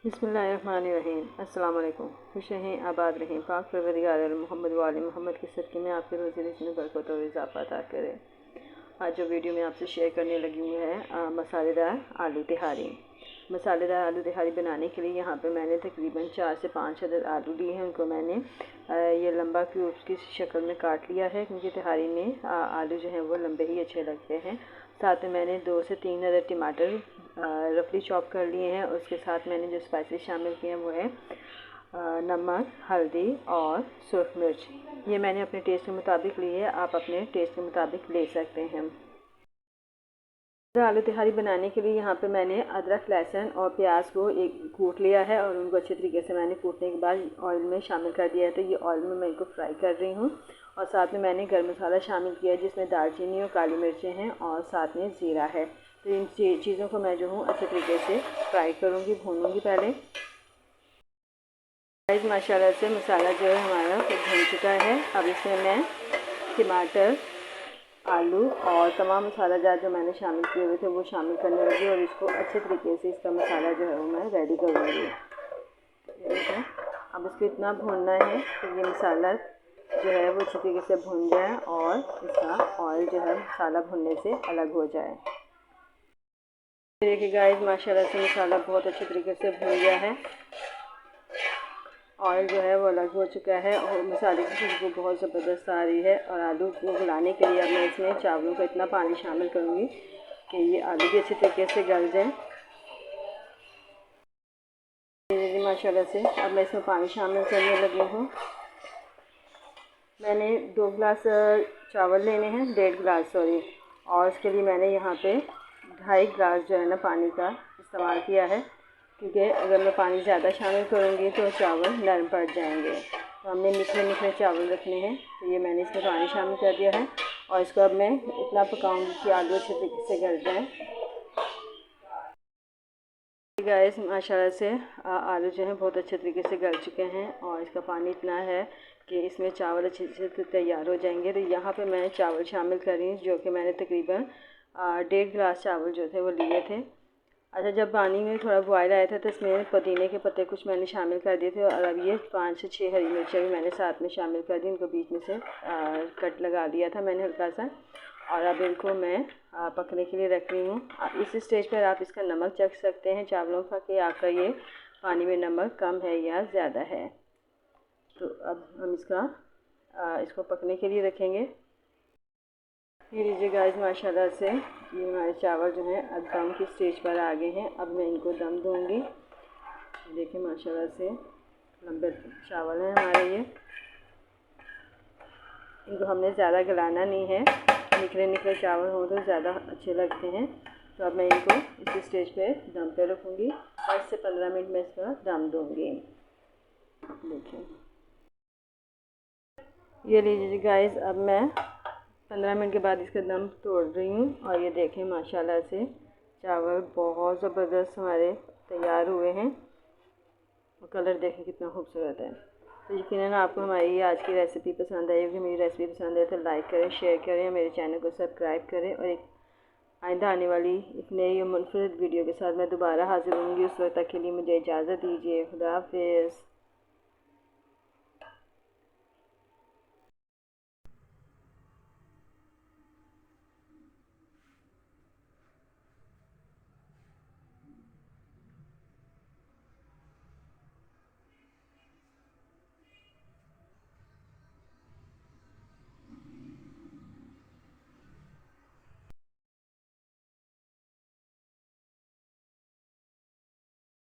बिस्मिल्लाहिर्रहमानिर्रहीम। अस्सलाम वालेकुम। खुश रहें, आबाद रहें, पाक परवरदिगार मोहम्मद वाले मोहम्मद के सदक़े में आपके रोज़ी में बरकत और इजाफ़ा अता करे। आज जो वीडियो मैं आपसे शेयर करने लगी हूँ है मसालेदार आलू तिहारी। मसालेदार आलू तिहारी बनाने के लिए यहाँ पे मैंने तकरीबन 4 से 5 अदद आलू लिए हैं। उनको मैंने ये लंबा क्यूब्स की शक्ल में काट लिया है, क्योंकि तिहारी में आलू जो हैं वो लंबे ही अच्छे लगते हैं। साथ में मैंने 2 से 3 अदद टमाटर रफली चॉप कर लिए हैं। उसके साथ मैंने जो स्पाइसेस शामिल किए हैं वो है नमक, हल्दी और सुरख मिर्च। ये मैंने अपने टेस्ट के मुताबिक लिए है, आप अपने टेस्ट के मुताबिक ले सकते हैं। आलू तिहारी बनाने के लिए यहाँ पे मैंने अदरक, लहसुन और प्याज को एक कूट लिया है और उनको अच्छे तरीके से मैंने कूटने के बाद ऑयल में शामिल कर दिया है। तो ये ऑयल में मैं इनको फ्राई कर रही हूँ। और साथ में मैंने गर्म मसाला शामिल किया है, जिसमें दालचीनी और काली मिर्चें हैं और साथ में ज़ीरा है। तो इन चीज़ों को मैं जो हूँ अच्छे तरीके से फ्राई करूँगी, भूनूँगी पहले। माशाल्लाह से मसाला जो है हमारा भून चुका है। अब इसमें मैं टमाटर, आलू और तमाम मसाला जार जो मैंने शामिल किए हुए थे वो शामिल करने लगी और इसको अच्छे तरीके से इसका मसाला जो है वो मैं रेडी करूँगी। देखिए, अब इसको इतना भूनना है कि ये मसाला जो है वो अच्छे तरीके से भून जाए और इसका ऑयल जो है मसाला भुनने से अलग हो जाए। देखिए गाइस, माशाल्लाह से मसाला बहुत अच्छे तरीके से भून गया है, ऑयल जो है वो अलग हो चुका है और मसाले की खुशबू बहुत ज़बरदस्त आ रही है। और आलू को गलाने के लिए अब मैं इसमें चावलों का इतना पानी शामिल करूँगी कि ये आलू भी अच्छे तरीके से गल जाए। माशाल्लाह से अब मैं इसमें पानी शामिल करने लगी हूँ। मैंने 2 गिलास चावल लेने हैं, 1.5 गिलास सॉरी, और इसके लिए मैंने यहाँ पे 2.5 गिलास जो है ना पानी का इस्तेमाल किया है, क्योंकि अगर मैं पानी ज़्यादा शामिल करूँगी तो चावल नरम पड़ जाएंगे। तो हमने निकले चावल रखने हैं। तो ये मैंने इसमें पानी शामिल कर दिया है और इसको अब मैं इतना पकाऊंगी कि आलू अच्छे तरीके से गल जाए। गाइस, माशाल्लाह से आलू जो है बहुत अच्छे तरीके से गल चुके हैं और इसका पानी इतना है कि इसमें चावल अच्छे से तैयार हो जाएंगे। तो यहाँ पे मैं चावल शामिल कर रही हूँ, जो कि मैंने तकरीबन 1.5 गिलास चावल जो थे वो लिए थे। अच्छा, जब पानी में थोड़ा बॉयल आया था तो इसमें पुदीने के पत्ते कुछ मैंने शामिल कर दिए थे और अब ये 5 से 6 हरी मिर्चें भी मैंने साथ में शामिल कर दी। इनको बीच में से कट लगा दिया था मैंने हल्का सा, और अब इनको मैं पकने के लिए रख रही हूँ। इस स्टेज पर आप इसका नमक चख सकते हैं चावलों का, कि आपका ये पानी में नमक कम है या ज़्यादा है। तो अब हम इसको पकने के लिए रखेंगे। ये लीजिए गाइस, माशाल्लाह से ये हमारे चावल जो हैं अब दम की स्टेज पर आ गए हैं। अब मैं इनको दम दूंगी। देखिए माशाल्लाह से लंबे चावल हैं हमारे ये। इनको हमने ज़्यादा गलाना नहीं है, निकले निकले चावल हों तो ज़्यादा अच्छे लगते हैं। तो अब मैं इनको इस स्टेज पे दम पे रखूँगी। 10 से 15 मिनट में इसका दम दूँगी। देखिए, ये लीजिए गाइस, अब मैं 15 मिनट के बाद इसका दम तोड़ रही हूँ और ये देखें माशाल्लाह से चावल बहुत ज़बरदस्त हमारे तैयार हुए हैं और कलर देखें कितना खूबसूरत है। तो यकीनन आपको हमारी आज की रेसिपी पसंद आई होगी। मेरी रेसिपी पसंद है तो लाइक करें, शेयर करें, मेरे चैनल को सब्सक्राइब करें और एक आइंदा आने वाली एक नई और मुनफरद वीडियो के साथ मैं दोबारा हाजिर होंगी। उस वक्त तक के लिए मुझे इजाज़त दीजिए। खुदा हाफिज़।